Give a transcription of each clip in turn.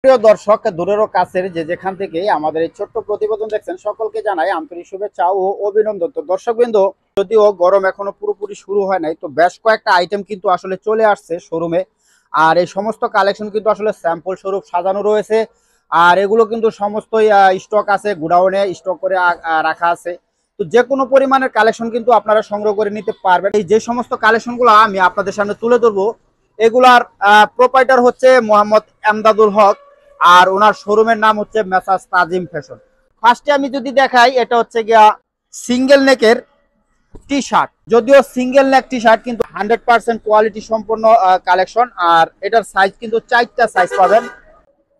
প্রিয় দর্শক, দূরের ও কাছের যে যেখান থেকে আমাদের এই ছোট্ট প্রতিবেদন দেখছেন, সকলকে জানাই আন্তরিক শুভেচ্ছা ও অভিনন্দন। তো দর্শকবৃন্দ, যদিও গরম এখনো পুরোপুরি শুরু হয় নাই, তো বেশ কয়েকটা আইটেম কিন্তু আসলে চলে আসছে শোরুমে। আর এই সমস্ত কালেকশন কিন্তু আসলে স্যাম্পল স্বরূপ সাজানো রয়েছে। আর এগুলো কিন্তু সমস্তই স্টক আছে, গোডাউনে স্টক করে রাখা আছে। তো যে কোনো পরিমাণের কালেকশন কিন্তু আপনারা সংগ্রহ করে নিতে পারবেন। এই যে সমস্ত কালেকশনগুলো আমি আপনাদের সামনে তুলে ধরবো, এগুলার প্রোপাইটার হচ্ছে মোহাম্মদ এমদাদুল হক। আর ওনার শোরুমের নাম হচ্ছে মেসার্স তাজিম ফ্যাশন। ফার্স্টে আমি যদি দেখাই, এটা হচ্ছে গিয়া সিঙ্গেল নেকের টি শার্ট। যদিও সিঙ্গেল নেক টি শার্ট, কিন্তু 100% কোয়ালিটি সম্পন্ন কালেকশন। আর এটার সাইজ কিন্তু 4টা সাইজ পাবেন।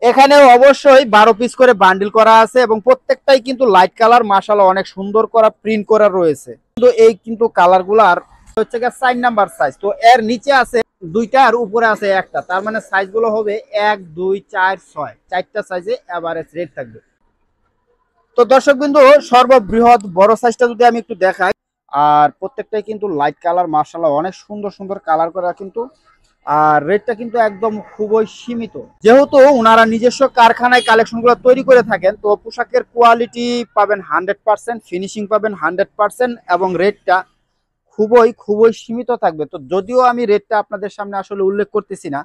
এখানে অবশ্যই 12 পিস করে বান্ডিল করা আছে এবং প্রত্যেকটাই কিন্তু লাইট কালার, মাশাআল্লাহ অনেক সুন্দর করা প্রিন্ট করা রয়েছে। কিন্তু এই কিন্তু কালার গুলার হচ্ছে গিয়ে 4 নাম্বার সাইজ। তো এর নিচে আছে দুইটা আর উপরে আছে একটা, তার মানে সাইজ গুলো হবে 1 2 4 6, 4টা সাইজে এভারেজ রেট থাকবে। তো দর্শক বিন্দু, সর্ববৃহৎ বড় সাইজটা যদি আমি একটু দেখাই, আর প্রত্যেকটাই কিন্তু লাইট কালার, মাশাআল্লাহ অনেক সুন্দর সুন্দর কালার করা কিন্তু। আর রেটটা কিন্তু একদম খুবই সীমিত। যেহেতু ওনারা নিজস্ব কারখানায় কালেকশনগুলো তৈরি করে থাকেন, তো পোশাকের কোয়ালিটি পাবেন 100%, ফিনিশিং পাবেন 100% এবং রেটটা খুবই খুবই সীমিত থাকবে। তো যদিও আমি রেটটা আপনাদের সামনে আসলে উল্লেখ করতেছি না,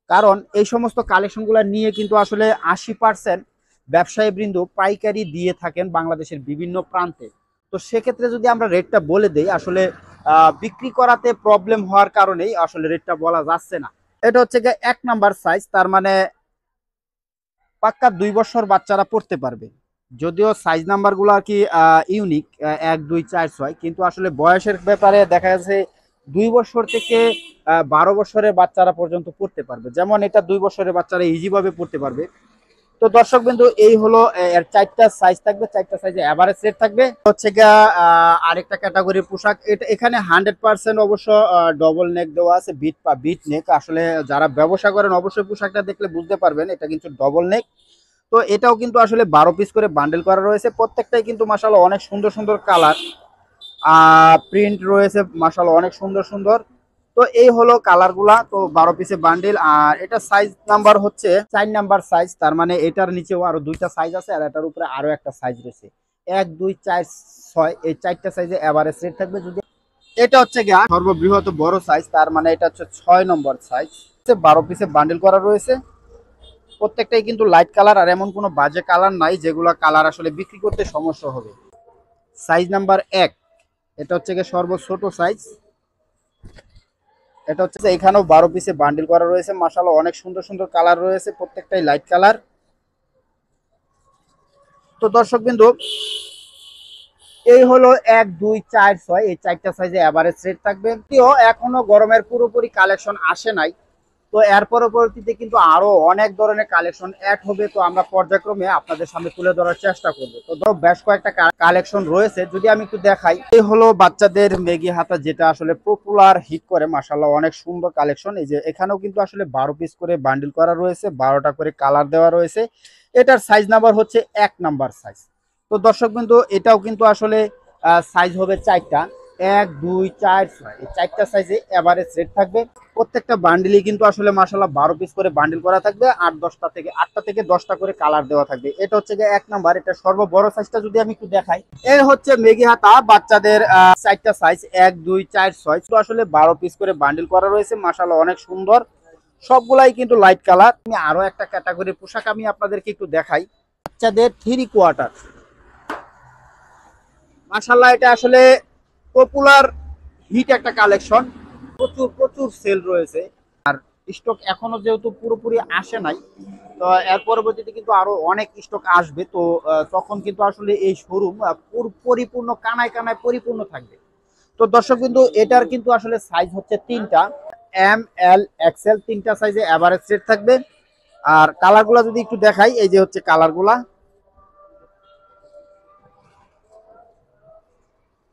কারণ এই সমস্ত কালেকশনগুলো নিয়ে কিন্তু আসলে 80% ব্যবসায়ী বৃন্দ পাইকারি দিয়ে থাকেন বাংলাদেশের বিভিন্ন প্রান্তে। তো সেক্ষেত্রে যদি আমরা রেটটা বলে দেই, আসলে বিক্রি করাতে প্রবলেম হওয়ার কারণেই আসলে রেটটা বলা যাচ্ছে না। এটা হচ্ছে গিয়ে 1 নাম্বার সাইজ, তার মানে পাক্কা 2 বছর বাচ্চারা পড়তে পারবে। যদিও সাইজ নাম্বার গুলো আর কি ইউনিক, 1 2 4 6, কিন্তু আসলে বয়সের ব্যাপারে দেখা যাচ্ছে 2 বছর থেকে 12 বছরের বাচ্চারা পর্যন্ত পড়তে পারবে। যেমন এটা 2 বছরের বাচ্চারা ইজি ভাবে পড়তে পারবে। তো দর্শক বিন্দু, এই হলো এর 4টা সাইজ থাকবে, 4টা সাইজে এভারেজ রেট থাকবে। হচ্ছে গিয়া আরেকটা ক্যাটাগরির পোশাক। এটা এখানে 100% অবশ্য ডবল নেক দেওয়া আছে, বিট নেক। আসলে যারা ব্যবসা করেন অবশ্যই পোশাকটা দেখলে বুঝতে পারবেন এটা কিন্তু ডবল নেক। তো এটাও কিন্তু আসলে 12 পিস করে বান্ডেল করা রয়েছে। প্রত্যেকটাই কিন্তু মাশাআল্লাহ অনেক সুন্দর সুন্দর কালার, প্রিন্ট রয়েছে মাশাআল্লাহ অনেক সুন্দর সুন্দর। তো এই হলো কালার গুলা। তো 12 পিসে বান্ডেল। আর এটা সাইজ নাম্বার হচ্ছে 4 নাম্বার সাইজ, তার মানে এটার নিচেও আরো 2টা সাইজ আছে, আর এটার উপরে আরো একটা সাইজ রয়েছে। 1 2 4 6, এই 4টা সাইজে এভারেজ রেট থাকবে। যদি এটা হচ্ছে গিয়া সর্ববৃহৎ বড় সাইজ, তার মানে এটা হচ্ছে 6 নম্বর সাইজ। 12 পিসে বান্ডেল করা রয়েছে। প্রত্যেকটাই কিন্তু লাইট কালার, আর এমন কোনো বাজে কালার নাই যেগুলো কালার আসলে বিক্রি করতে সমস্যা হবে। সাইজ নাম্বার 1, এটা হচ্ছে গিয়ে সর্বছোট সাইজ। এটা হচ্ছে এখানেও 12 পিসে বান্ডিল করা রয়েছে। মাশাআল্লাহ অনেক সুন্দর সুন্দর কালার রয়েছে, প্রত্যেকটাই লাইট কালার। তো দর্শক বিন্দু, এই হলো 1 2 4 6, এই 4টা সাইজে এভারেজ রেট থাকবে। যদিও এখনো গরমের পুরোপুরি কালেকশন আসে নাই, তো এর পরবর্তীতে কিন্তু আরো অনেক ধরনের কালেকশন অ্যাড হবে। তো আমরা পর্যায়ক্রমে আপনাদের সামনে তুলে ধরার চেষ্টা করব। তো ধরো বেশ কয়েকটা কালেকশন রয়েছে, যদি আমি একটু দেখাই। এই হলো বাচ্চাদের মেগি হাতা, যেটা আসলে পপুলার হিট করে। মাশাআল্লাহ অনেক সুন্দর কালেকশন। এই যে এখানেও কিন্তু আসলে 12 পিস করে বান্ডিল করা রয়েছে, 12টা করে কালার দেওয়া রয়েছে। এটার সাইজ নাম্বার হচ্ছে 1 নাম্বার সাইজ। তো দর্শক বিন্দু, এটাও কিন্তু আসলে সাইজ হবে 4টা, 1 2 4 6, এই 4টা সাইজে এভারেজ রেট থাকবে। প্রত্যেকটা বান্ডিলই কিন্তু আসলে মাশাআল্লাহ 12 পিস করে বান্ডিল করা থাকবে, 8টা থেকে 10টা করে কালার দেওয়া থাকবে। এটা হচ্ছে গিয়ে 1 নাম্বার। এটা সর্ববড় সাইজটা যদি আমি একটু দেখাই, এই হচ্ছে মেগি হাতা বাচ্চাদের 4টা সাইজ, 1 2 4 6। তো আসলে 12 পিস করে বান্ডিল করা রয়েছে, মাশাআল্লাহ অনেক সুন্দর। সবগুলাই কিন্তু লাইট কালার। আমি আরো একটা ক্যাটাগরির পোশাক আমি আপনাদেরকে একটু দেখাই, বাচ্চাদের 3/4। মাশাআল্লাহ এটা আসলে পপুলার হিট একটা কালেকশন, প্রচুর প্রচুর সেল রয়েছে। আর স্টক এখনো যেহেতু পুরোপুরি আসে নাই, তো এর পরবর্তীতে কিন্তু আরো অনেক স্টক আসবে। তো তখন কিন্তু আসলে এই শোরুম পরিপূর্ণ কানায় কানায় পরিপূর্ণ থাকবে। তো দর্শক কিন্তু এটার কিন্তু আসলে সাইজ হচ্ছে 3টা, এম এল এক্সেল, 3টা সাইজে এভারেজ রেট থাকবে। আর কালারগুলা যদি একটু দেখাই, এই যে হচ্ছে কালারগুলা,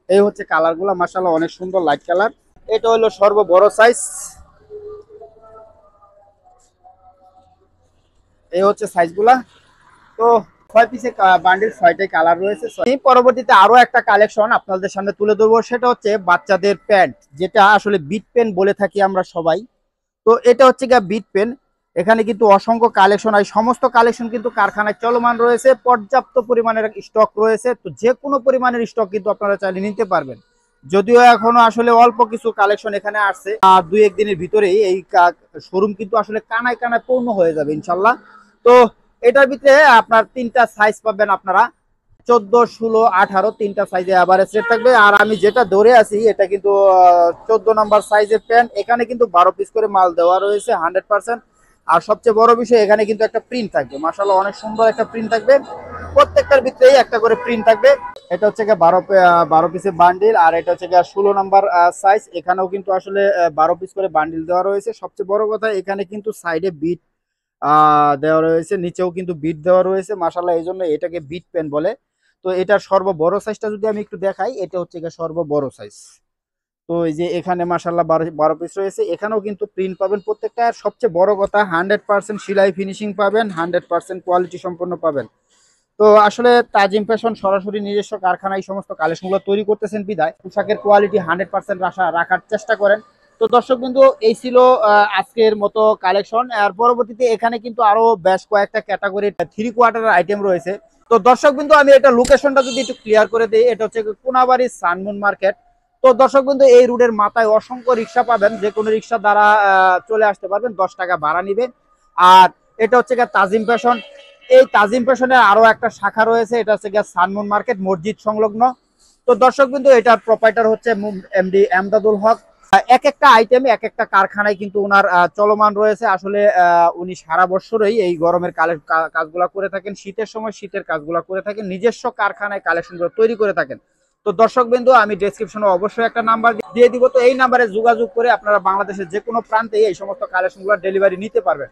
এই হচ্ছে কালারগুলা। মাশাআল্লাহ অনেক সুন্দর লাইট কালার। এটা হলো সর্ববড় সাইজ, এই হচ্ছে সাইজগুলা। তো 6 পিসে বান্ডিল, 6টাই কালার রয়েছে। পরবর্তীতে আরো একটা কালেকশন আপনাদের সামনে তুলে ধরবো, সেটা হচ্ছে বাচ্চাদের প্যান্ট, যেটা আসলে বিট পেন বলে থাকি আমরা সবাই। তো এটা হচ্ছে গিয়ে বিট পেন। এখানে কিন্তু অসংখ্য কালেকশন, এই সমস্ত কালেকশন কিন্তু কারখানায় চলমান রয়েছে, পর্যাপ্ত পরিমাণের স্টক রয়েছে। তো যে কোনো পরিমাণের স্টক কিন্তু আপনারা চাইলে নিতে পারবেন। যদিও এখনো আসলে অল্প কিছু কালেকশন এখানে আসছে, আর 2-1 দিনের ভিতরেই এই শোরুম কিন্তু আসলে কানায় কানায় পূর্ণ হয়ে যাবে ইনশাল্লাহ। তো এটার ভিতরে আপনার 3টা সাইজ পাবেন আপনারা, 14, 16, 18 3টা সাইজে এভারেজ রেট থাকবে। আর আমি যেটা ধরে আছি এটা কিন্তু 14 নাম্বার সাইজের প্যান্ট। এখানে কিন্তু 12 পিস করে মাল দেওয়া রয়েছে 100%। আর সবচেয়ে বড় বিষয় এখানে কিন্তু একটা প্রিন্ট থাকবে, মাশাআল্লাহ অনেক সুন্দর একটা প্রিন্ট থাকবে, প্রত্যেকটার ভিতরেই একটা করে প্রিন্ট থাকবে। এটা হচ্ছে 12 পিসের বান্ডিল, আর এটা হচ্ছে 16 নাম্বার সাইজ। এখানেও কিন্তু আসলে 12 পিস করে বান্ডিল দেওয়া রয়েছে। সবচেয়ে বড় কথা এখানে কিন্তু সাইডে বিট দেওয়া রয়েছে, নিচেও কিন্তু বিট দেওয়া রয়েছে মাশাআল্লাহ, এই জন্য এটাকে বিট পেন বলে। তো এটার সর্ববড় সাইজটা যদি আমি একটু দেখাই, এটা হচ্ছে সর্ববড় সাইজ। তো এই যে এখানে মাশাআল্লাহ 12 পিস রয়েছে, এখানেও কিন্তু প্রিন্ট পাবেন প্রত্যেকটা। আর সবচেয়ে বড় কথা 100% সেলাই ফিনিশিং পাবেন, 100% কোয়ালিটি সম্পন্ন পাবেন। তো আসলে তাজিম ফ্যাশন সরাসরি নিজস্ব কারখানায় এই সমস্ত কালেকশনগুলো তৈরি করতেছেন বিধায় পোশাকের কোয়ালিটি 100% রাখার চেষ্টা করেন। তো দর্শক বিন্দু, এই ছিল আজকের মতো কালেকশন। আর পরবর্তীতে এখানে কিন্তু আরো বেশ কয়েকটা ক্যাটাগরির 3/4 আইটেম রয়েছে। তো দর্শক বিন্দু, আমি এটা লোকেশনটা যদি একটু ক্লিয়ার করে দিই, এটা হচ্ছে কোনাবাড়ি সানমুন মার্কেট। তো দর্শক বিন্দু, এই রুটের মাথায় অসংখ্য রিক্সা পাবেন, যে কোনো রিক্সা দ্বারা চলে আসতে পারবেন, 10 টাকা ভাড়া নিবে। আর এটা হচ্ছে তাজিম ফ্যাশন। এই তাজিম ফ্যাশনের আরো একটা শাখা রয়েছে, এটা হচ্ছে সানমুন মার্কেট, মসজিদ সংলগ্ন। তো দর্শক বিন্দু, এটার প্রোপাইটার হচ্ছে এমডি এমদাদুল হক। এক একটা আইটেম এক একটা কারখানায় কিন্তু ওনার চলমান রয়েছে। আসলে উনি সারা বছরই এই গরমের কাজগুলা করে থাকেন, শীতের সময় শীতের কাজগুলা করে থাকেন, নিজস্ব কারখানায় কালেকশনগুলো তৈরি করে থাকেন। তো দর্শক বিন্দু, আমি ডেসক্রিপশনে অবশ্যই একটা নাম্বার দিয়ে দিব। তো এই নাম্বারে যোগাযোগ করে আপনারা বাংলাদেশের যে কোনো প্রান্তে এই সমস্ত কালেকশনগুলো ডেলিভারি নিতে পারবেন।